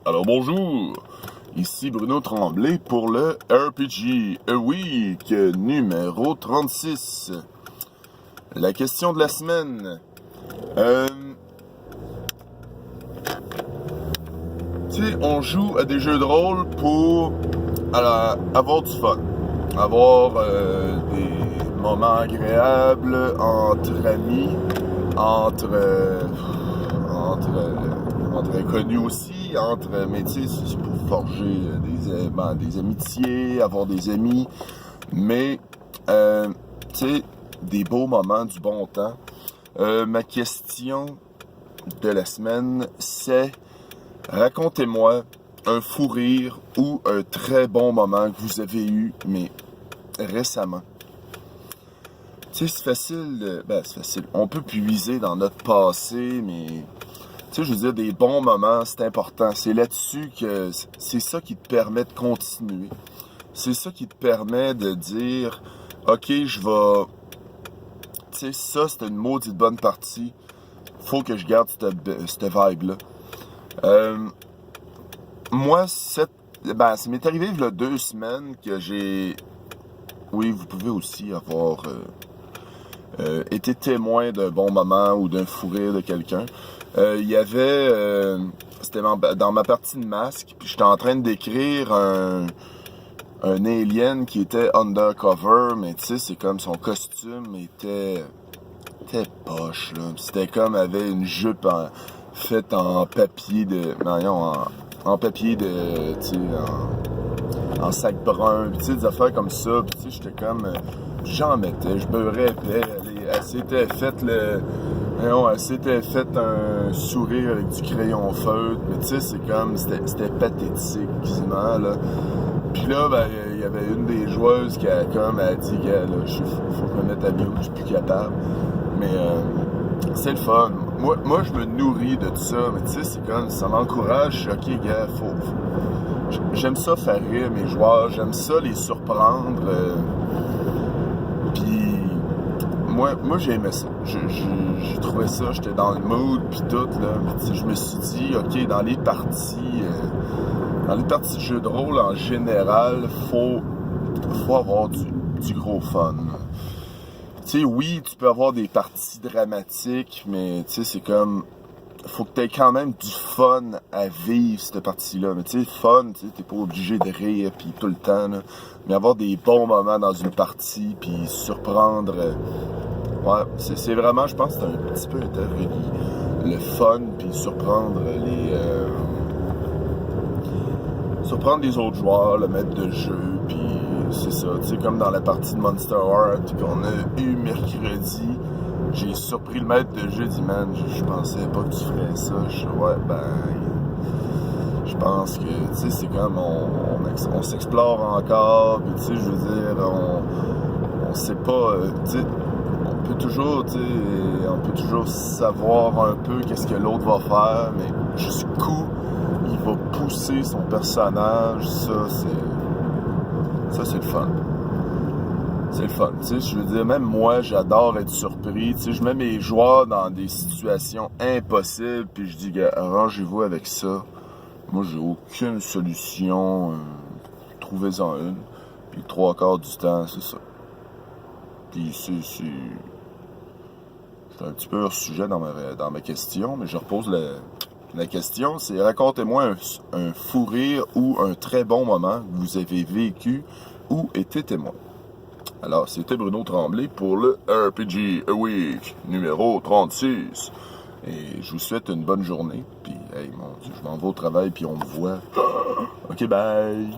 Alors bonjour, ici Bruno Tremblay pour le RPG A Week numéro 36. La question de la semaine. Tu sais, on joue à des jeux de rôle pour avoir du fun. Avoir des moments agréables entre amis, entre inconnus aussi, mais tu sais, c'est pour forger des amitiés, avoir des amis, mais tu sais, des beaux moments, du bon temps. Ma question de la semaine, c'est racontez-moi un fou rire ou un très bon moment que vous avez eu, mais récemment. Tu sais, c'est facile, c'est facile. On peut puiser dans notre passé, mais tu sais, je veux dire, des bons moments, c'est important. C'est là-dessus que c'est ça qui te permet de continuer. C'est ça qui te permet de dire, OK, je vais... Tu sais, ça, c'était une maudite bonne partie. Faut que je garde cette vibe-là. Moi, ça m'est arrivé il y a 2 semaines que j'ai... Oui, vous pouvez aussi avoir été témoin d'un bon moment ou d'un fou rire de quelqu'un. Il y avait... c'était dans ma partie de masque, puis j'étais en train de décrire un alien qui était undercover, mais tu sais, c'est comme son costume était poche, là. C'était comme, avait une jupe faite en papier de... en papier de... tu sais, en sac brun, pis tu sais, des affaires comme ça, pis tu sais, j'étais comme... j'en mettais, je beurrais épais, elle s'était faite elle s'était fait un sourire avec du crayon feutre, mais tu sais, c'est comme... C'était pathétique, quasiment, là. Puis là, ben, il y avait une des joueuses qui a dit, gars, là, faut que je me mette à mute, je suis plus capable. Mais c'est le fun. Moi, je me nourris de tout ça, mais tu sais, c'est comme, ça m'encourage. OK, gars, j'aime ça faire rire mes joueurs, j'aime ça les surprendre. Puis, moi j'ai aimé ça. J'ai trouvé ça, j'étais dans le mood, puis tout, là. Puis, je me suis dit, OK, dans les parties de jeux de rôle en général, faut avoir du gros fun. Tu sais, oui, tu peux avoir des parties dramatiques, mais tu sais, c'est comme... Faut que tu aies quand même du fun à vivre, cette partie-là. Mais tu sais, fun, tu sais, t'es pas obligé de rire, puis tout le temps, là. Mais avoir des bons moments dans une partie, puis surprendre... ouais, c'est vraiment, je pense que c'est un petit peu interrelié. Le fun, puis surprendre les autres joueurs, le maître de jeu, puis c'est ça. Tu sais, comme dans la partie de Monster Heart qu'on a eu mercredi, j'ai surpris le maître de jeu, dit man, je pensais pas que tu ferais ça. Je pense que, tu sais, c'est comme on s'explore encore, puis tu sais, je veux dire, on sait pas, tu sais, on peut toujours savoir un peu qu'est-ce que l'autre va faire, mais jusqu'où il va pousser son personnage, ça c'est le fun. C'est le fun, tu sais, je veux dire, même moi, j'adore être surpris, tu sais, je mets mes joueurs dans des situations impossibles, puis je dis, gars, arrangez-vous avec ça. Moi, j'ai aucune solution, trouvez-en une, puis 3/4 du temps, c'est ça. Puis c'est un petit peu hors sujet dans ma question, mais je repose la question, c'est racontez-moi un fou rire ou un très bon moment que vous avez vécu ou été témoin. Alors, c'était Bruno Tremblay pour le RPG A Week numéro 36. Et je vous souhaite une bonne journée. Puis, hey, mon Dieu, je m'en vais au travail puis on me voit. OK, bye!